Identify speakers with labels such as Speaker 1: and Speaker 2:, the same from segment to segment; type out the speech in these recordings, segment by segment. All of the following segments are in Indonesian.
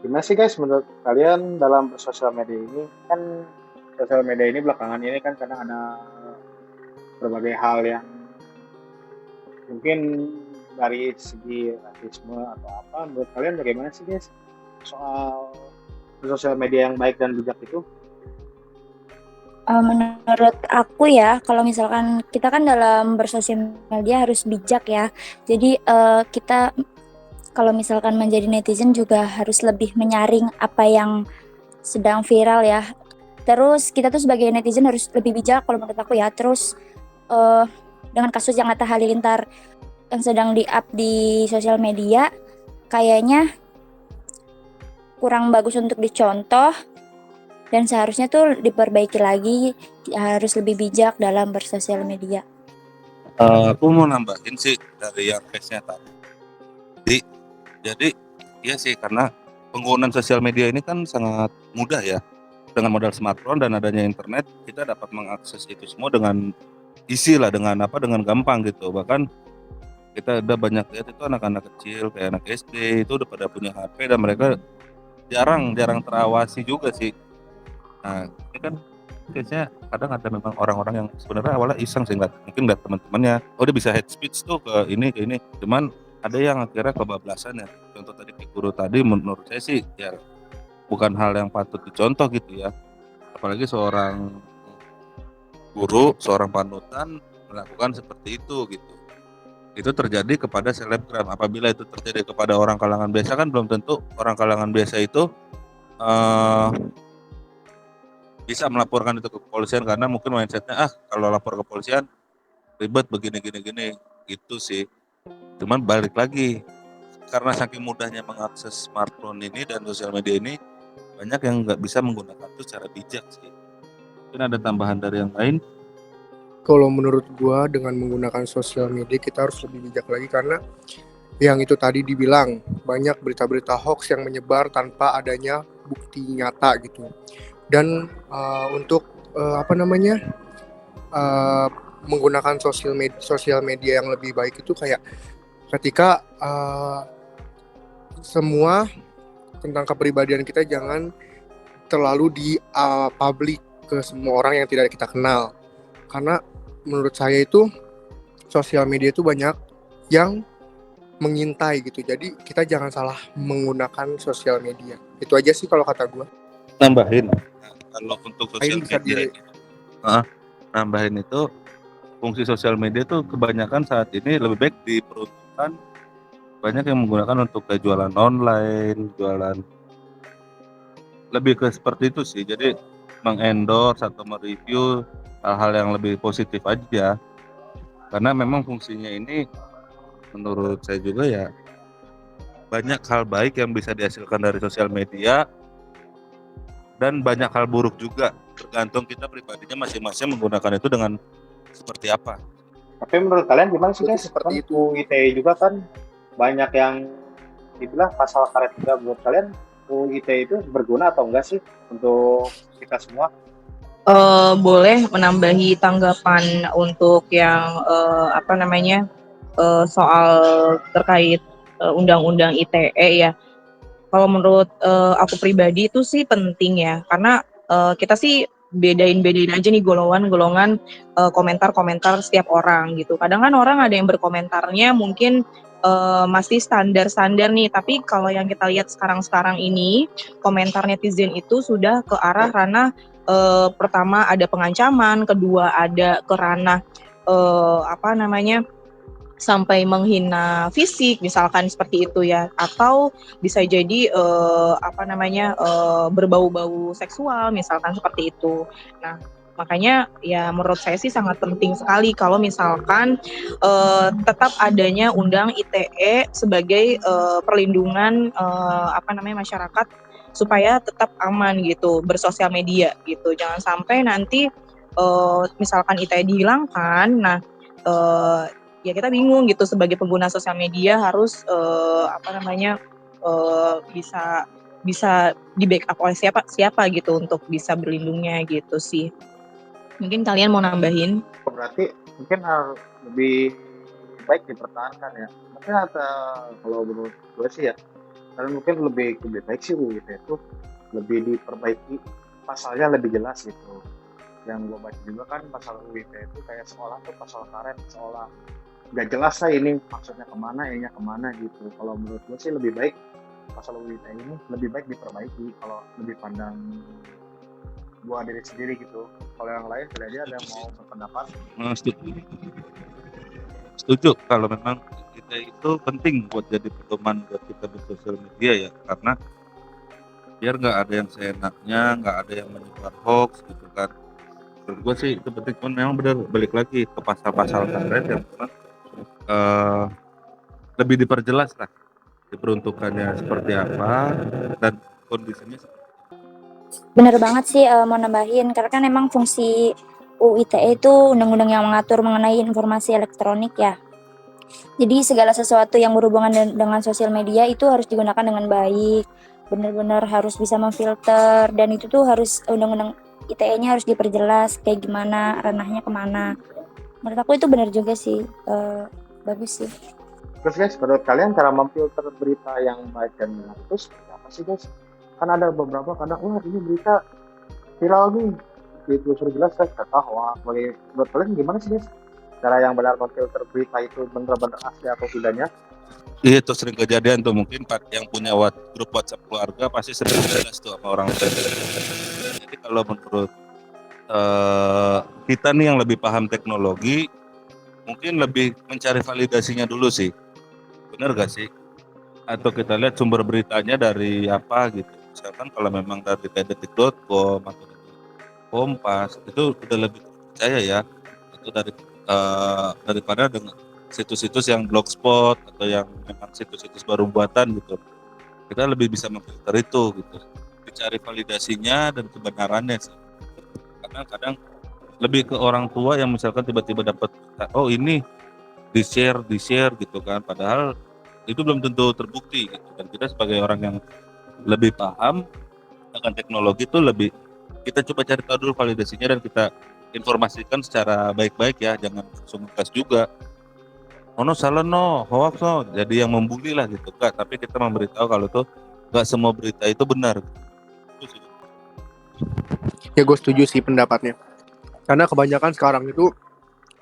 Speaker 1: Gimana sih guys menurut kalian dalam sosial media ini? Kan sosial media ini belakangan ini kan kadang ada berbagai hal yang mungkin dari segi rasisme atau apa. Menurut kalian bagaimana sih guys soal sosial media yang baik dan bijak itu?
Speaker 2: Menurut aku ya, kalau misalkan kita kan dalam bersosial media harus bijak ya. Jadi kita kalau misalkan menjadi netizen juga harus lebih menyaring apa yang sedang viral ya. Terus kita tuh sebagai netizen harus lebih bijak kalau menurut aku ya. Terus eh, dengan kasus yang Atta Halilintar yang sedang di-up di sosial media, kayaknya kurang bagus untuk dicontoh dan seharusnya tuh diperbaiki lagi, harus lebih bijak dalam bersosial media.
Speaker 3: Aku mau nambahin sih dari yang case-nya tadi. Jadi iya sih, karena penggunaan sosial media ini kan sangat mudah ya. Dengan modal smartphone dan adanya internet, kita dapat mengakses itu semua dengan isi lah, dengan apa, dengan gampang gitu. Bahkan kita udah banyak lihat itu anak-anak kecil kayak anak SD itu udah pada punya HP dan mereka jarang terawasi juga sih. Nah, ini kan case-nya kadang ada memang orang-orang yang sebenarnya awalnya iseng sih, mungkin nggak teman-temannya, oh dia bisa hate speech tuh ke ini, cuman ada yang akhirnya kebablasan ya. Contoh tadi kayak guru tadi, menurut saya sih ya bukan hal yang patut dicontoh gitu ya. Apalagi seorang guru, seorang panutan melakukan seperti itu gitu. Itu terjadi kepada selebgram. Apabila itu terjadi kepada orang kalangan biasa kan belum tentu orang kalangan biasa itu eh, bisa melaporkan itu ke kepolisian, karena mungkin mindsetnya kalau lapor ke kepolisian ribet begini gini gini gitu sih. Cuman balik lagi, karena saking mudahnya mengakses smartphone ini dan sosial media ini, banyak yang nggak bisa menggunakan itu secara bijak sih. Mungkin ada tambahan dari yang lain.
Speaker 4: Kalau menurut gua dengan menggunakan sosial media kita harus lebih bijak lagi karena yang itu tadi dibilang banyak berita-berita hoax yang menyebar tanpa adanya bukti nyata gitu. Dan untuk apa namanya uh, menggunakan sosial media yang lebih baik itu kayak ketika semua tentang kepribadian kita jangan terlalu di public ke semua orang yang tidak kita kenal, karena menurut saya itu sosial media itu banyak yang mengintai gitu, jadi kita jangan salah menggunakan sosial media. Itu aja sih kalau kata gue.
Speaker 3: Nambahin, kalau untuk
Speaker 4: Lain
Speaker 3: sosial
Speaker 4: bisa
Speaker 3: media ini, nambahin itu, fungsi sosial media tuh kebanyakan saat ini lebih baik diperuntukkan, banyak yang menggunakan untuk kayak jualan online, jualan, lebih ke seperti itu sih. Jadi mengendorse atau mereview hal-hal yang lebih positif aja, karena memang fungsinya ini menurut saya juga ya, banyak hal baik yang bisa dihasilkan dari sosial media dan banyak hal buruk juga, tergantung kita pribadinya masing-masing menggunakan itu dengan seperti apa.
Speaker 1: Tapi menurut kalian gimana sih
Speaker 4: Itu
Speaker 1: guys? Kan
Speaker 4: seperti itu.
Speaker 1: UU ITE juga kan banyak yang dibilang pasal karet juga. Menurut kalian UU ITE itu berguna atau enggak sih untuk kita semua?
Speaker 5: Boleh menambahi tanggapan untuk yang apa namanya soal terkait undang-undang ITE ya. Kalau menurut aku pribadi itu sih penting ya, karena kita sih bedain aja nih golongan-golongan komentar-komentar setiap orang gitu. Kadang kan orang ada yang berkomentarnya mungkin masih standar-standar nih, tapi kalau yang kita lihat sekarang-sekarang ini komentar netizen itu sudah ke arah ranah pertama ada pengancaman, kedua ada ke ranah apa namanya sampai menghina fisik misalkan seperti itu ya, atau bisa jadi apa namanya berbau-bau seksual misalkan seperti itu. Nah, makanya ya menurut saya sih sangat penting sekali kalau misalkan tetap adanya undang ITE sebagai perlindungan apa namanya masyarakat supaya tetap aman gitu bersosial media gitu. Jangan sampai nanti misalkan ITE dihilangkan, nah uh, ya kita bingung gitu sebagai pengguna sosial media harus apa namanya bisa bisa di backup oleh siapa gitu untuk bisa berlindungnya gitu sih. Mungkin kalian mau nambahin?
Speaker 1: Berarti mungkin harus lebih baik dipertahankan ya. Mungkin kalau menurut gue sih ya, dan mungkin lebih baik sih UU ITE itu lebih diperbaiki, pasalnya lebih jelas gitu. Yang gue baca juga kan pasal UU ITE itu kayak sekolah tuh pasal karet, seolah nggak jelas lah ini maksudnya kemana, nya kemana gitu. Kalau menurut gue sih lebih baik pasal UU ITE ini lebih baik diperbaiki kalau lebih pandang gue diri sendiri gitu. Kalau yang lain tidak ada yang mau berpendapat.
Speaker 3: Setuju kalau memang kita itu penting buat jadi pedoman buat kita bersosial media ya, karena biar nggak ada yang seenaknya, nggak ada yang menyebar hoax gitu kan. Menurut gue sih itu penting, cuman memang benar balik lagi ke pasal-pasal karet yang memang lebih diperjelas lah diperuntukannya seperti apa dan kondisinya.
Speaker 2: Bener banget sih, mau nambahin karena kan emang fungsi UU ITE itu undang-undang yang mengatur mengenai informasi elektronik ya. Jadi segala sesuatu yang berhubungan dengan sosial media itu harus digunakan dengan baik, benar-benar harus bisa memfilter, dan itu tuh harus undang-undang ITE-nya harus diperjelas kayak gimana, ranahnya kemana. Menurut aku itu benar juga sih, bagus sih.
Speaker 1: Terus guys, menurut kalian cara memfilter berita yang baik dan benar itu seperti apa sih guys? Kan ada beberapa kadang, wah ini berita viral nih, ditelusuri jelas kan, kata wah, menurut kalian gimana sih guys? Cara yang benar memfilter berita itu benar-benar asli atau tidaknya?
Speaker 3: Iya, itu sering kejadian tuh, mungkin yang punya grup WhatsApp keluarga pasti sering jelas tuh sama orang tua. Jadi kalau menurut kita nih yang lebih paham teknologi, mungkin lebih mencari validasinya dulu sih, benar gak sih? Atau kita lihat sumber beritanya dari apa gitu. Misalkan kalau memang dari detik.com atau dari Kompas itu udah lebih percaya ya, itu daripada dengan situs-situs yang blogspot atau yang memang situs-situs baru buatan gitu. Kita lebih bisa memfilter itu gitu, dicari validasinya dan kebenarannya sih. Karena kadang lebih ke orang tua yang misalkan tiba-tiba dapat, oh ini di share gitu kan, padahal itu belum tentu terbukti gitu. Dan kita sebagai orang yang lebih paham akan teknologi itu lebih kita coba cari tahu dulu validasinya dan kita informasikan secara baik-baik ya, jangan langsung ngegas juga. Oh no, salah no, hoax no, jadi yang membuli lah gitu kan. Tapi kita memberitahu kalau tuh nggak semua berita itu benar. Itu sih.
Speaker 4: Ya gue setuju sih pendapatnya. Karena kebanyakan sekarang itu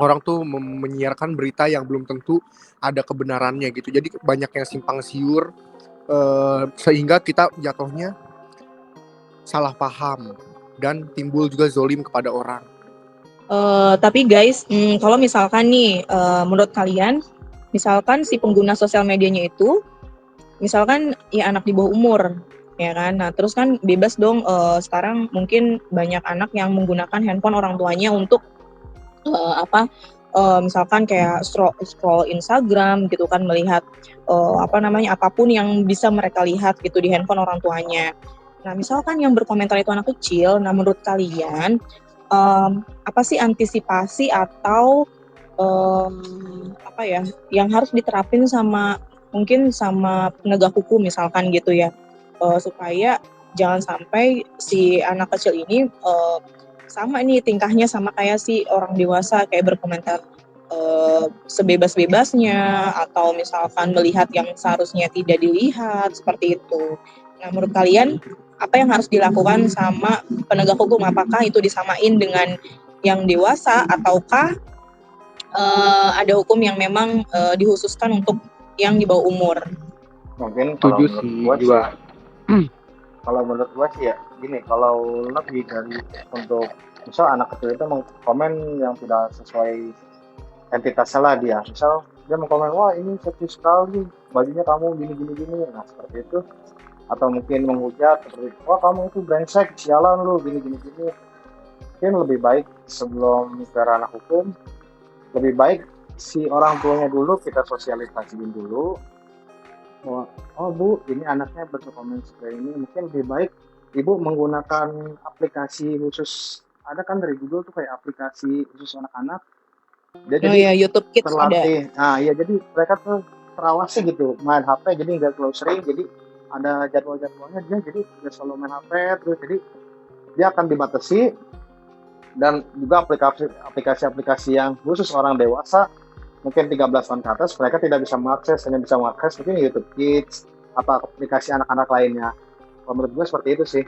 Speaker 4: orang tuh menyiarkan berita yang belum tentu ada kebenarannya gitu. Jadi banyak yang simpang siur, sehingga kita jatuhnya salah paham dan timbul juga zolim kepada orang.
Speaker 5: Tapi guys, kalau misalkan nih, menurut kalian, misalkan si pengguna sosial medianya itu, misalkan ya anak di bawah umur, ya kan? Nah terus kan bebas dong, sekarang mungkin banyak anak yang menggunakan handphone orang tuanya untuk misalkan kayak scroll Instagram gitu kan, melihat apapun yang bisa mereka lihat gitu di handphone orang tuanya. Nah misalkan yang berkomentar itu anak kecil, nah menurut kalian apa sih antisipasi atau yang harus diterapin mungkin sama penegak hukum misalkan gitu ya, supaya jangan sampai si anak kecil ini sama nih tingkahnya sama kayak si orang dewasa, kayak berkomentar sebebas-bebasnya atau misalkan melihat yang seharusnya tidak dilihat seperti itu. Nah menurut kalian apa yang harus dilakukan sama penegak hukum? Apakah itu disamain dengan yang dewasa ataukah ada hukum yang memang dikhususkan untuk yang di bawah umur?
Speaker 1: Mungkin kalau
Speaker 4: Setuju sih
Speaker 1: menurut
Speaker 4: juga.
Speaker 1: kalau menurut gue sih ya gini, kalau lebih dari untuk misal anak kecil itu mengkomen yang tidak sesuai entitasnya lah, dia misal dia mengkomen wah ini seksi sekali bajunya kamu gini, nah seperti itu, atau mungkin menghujat seperti wah kamu itu brengsek sialan lu gini, mungkin lebih baik sebelum ke ranah hukum, lebih baik si orang tuanya dulu kita sosialisasiin dulu. Oh bu, ini anaknya berkomen seperti ini. Mungkin lebih baik ibu menggunakan aplikasi khusus. Ada kan dari Google tuh kayak aplikasi khusus anak-anak. Dia jadi
Speaker 5: ya YouTube Kids
Speaker 1: terlatih. Nah iya, jadi mereka tuh terawasi gitu main HP. Jadi nggak terlalu sering. Jadi ada jadwal-jadwalnya dia. Jadi dia selalu main HP terus. Jadi dia akan dibatasi. Dan juga aplikasi yang khusus orang dewasa, mungkin 13 tahun ke atas, mereka tidak bisa mengakses, hanya bisa mengakses mungkin YouTube Kids aplikasi anak-anak lainnya. Kalau menurut gue seperti itu sih.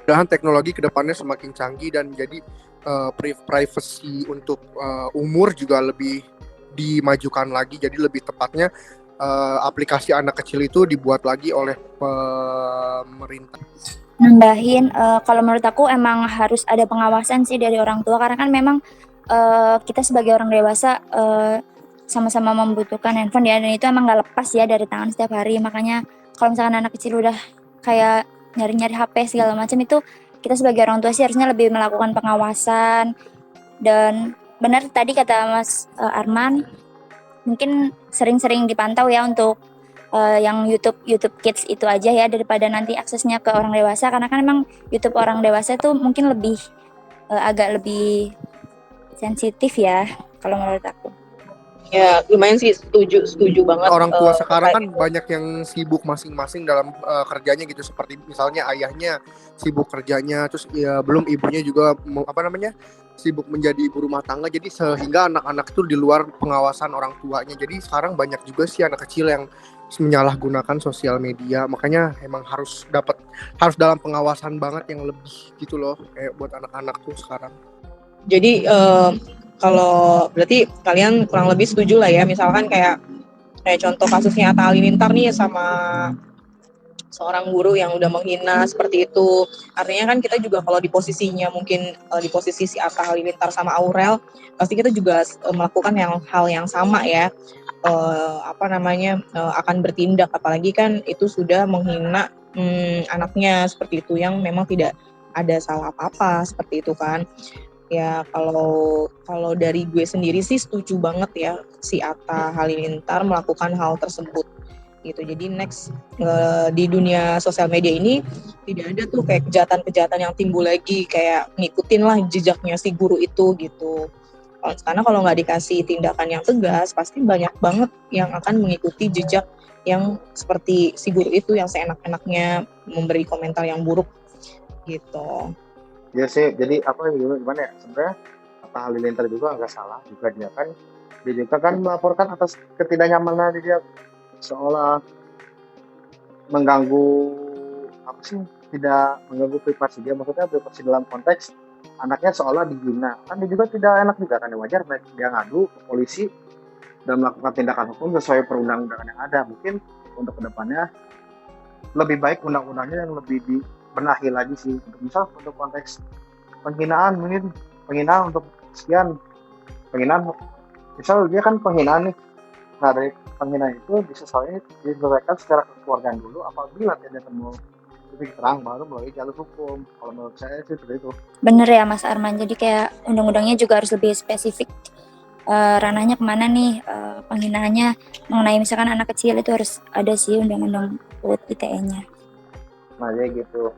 Speaker 4: Mudah-mudahan teknologi kedepannya semakin canggih dan jadi privacy untuk umur juga lebih dimajukan lagi. Jadi lebih tepatnya aplikasi anak kecil itu dibuat lagi oleh pemerintah.
Speaker 2: Nambahin, kalau menurut aku emang harus ada pengawasan sih dari orang tua, karena kan memang kita sebagai orang dewasa sama-sama membutuhkan handphone ya, dan itu emang nggak lepas ya dari tangan setiap hari. Makanya kalau misalkan anak kecil udah kayak nyari-nyari HP segala macam, itu kita sebagai orang tua sih harusnya lebih melakukan pengawasan. Dan benar tadi kata Mas Arman, mungkin sering-sering dipantau ya untuk yang YouTube Kids itu aja ya, daripada nanti aksesnya ke orang dewasa, karena kan emang YouTube orang dewasa itu mungkin lebih agak lebih sensitif ya kalau menurut aku.
Speaker 5: Ya lumayan sih, setuju banget.
Speaker 4: Orang tua sekarang kan banyak yang sibuk masing-masing dalam kerjanya gitu, seperti misalnya ayahnya sibuk kerjanya, terus ya belum ibunya juga sibuk menjadi ibu rumah tangga, jadi sehingga anak-anak itu di luar pengawasan orang tuanya. Jadi sekarang banyak juga sih anak kecil yang menyalahgunakan sosial media, makanya emang harus dalam pengawasan banget yang lebih gitu loh, kayak buat anak-anak tuh sekarang.
Speaker 5: Jadi kalau berarti kalian kurang lebih setuju lah ya, misalkan kayak contoh kasusnya Atta Halilintar nih sama seorang guru yang udah menghina seperti itu. Artinya kan kita juga kalau di posisinya mungkin di posisi si Atta Halilintar sama Aurel, pasti kita juga melakukan hal yang sama ya. Akan bertindak, apalagi kan itu sudah menghina anaknya seperti itu yang memang tidak ada salah apa-apa seperti itu kan. Ya kalau dari gue sendiri sih setuju banget ya si Atta Halilintar melakukan hal tersebut gitu. Jadi next di dunia sosial media ini tidak ada tuh kayak kejahatan-kejahatan yang timbul lagi, kayak ngikutin lah jejaknya si guru itu gitu. Karena kalau nggak dikasih tindakan yang tegas, pasti banyak banget yang akan mengikuti jejak yang seperti si guru itu yang seenak-enaknya memberi komentar yang buruk gitu.
Speaker 1: Ya sih, jadi gimana ya, sebenarnya Atta Halilintar juga nggak salah juga, dia juga kan melaporkan atas ketidaknyamanan dia, seolah mengganggu tidak mengganggu privasi dia, maksudnya privasi dalam konteks anaknya seolah dihina, kan dia juga tidak enak juga kan, wajar dia ngadu ke polisi dan melakukan tindakan hukum sesuai perundang-undangan yang ada. Mungkin untuk kedepannya lebih baik undang-undangnya yang lebih dibenahi lagi sih, untuk konteks penghinaan, mungkin penghinaan untuk penghinaan misal dia kan penghinaan nih, nah dari penghinaan itu diselesaikan secara kekeluargaan dulu, apabila tidak temu titik terang baru melalui jalur hukum. Kalau menurut saya sih seperti itu.
Speaker 2: Bener ya Mas Arman, jadi kayak undang-undangnya juga harus lebih spesifik ranahnya kemana nih, penghinaannya mengenai misalkan anak kecil itu harus ada sih undang-undang UU ITE-nya.
Speaker 1: Nah ya gitu.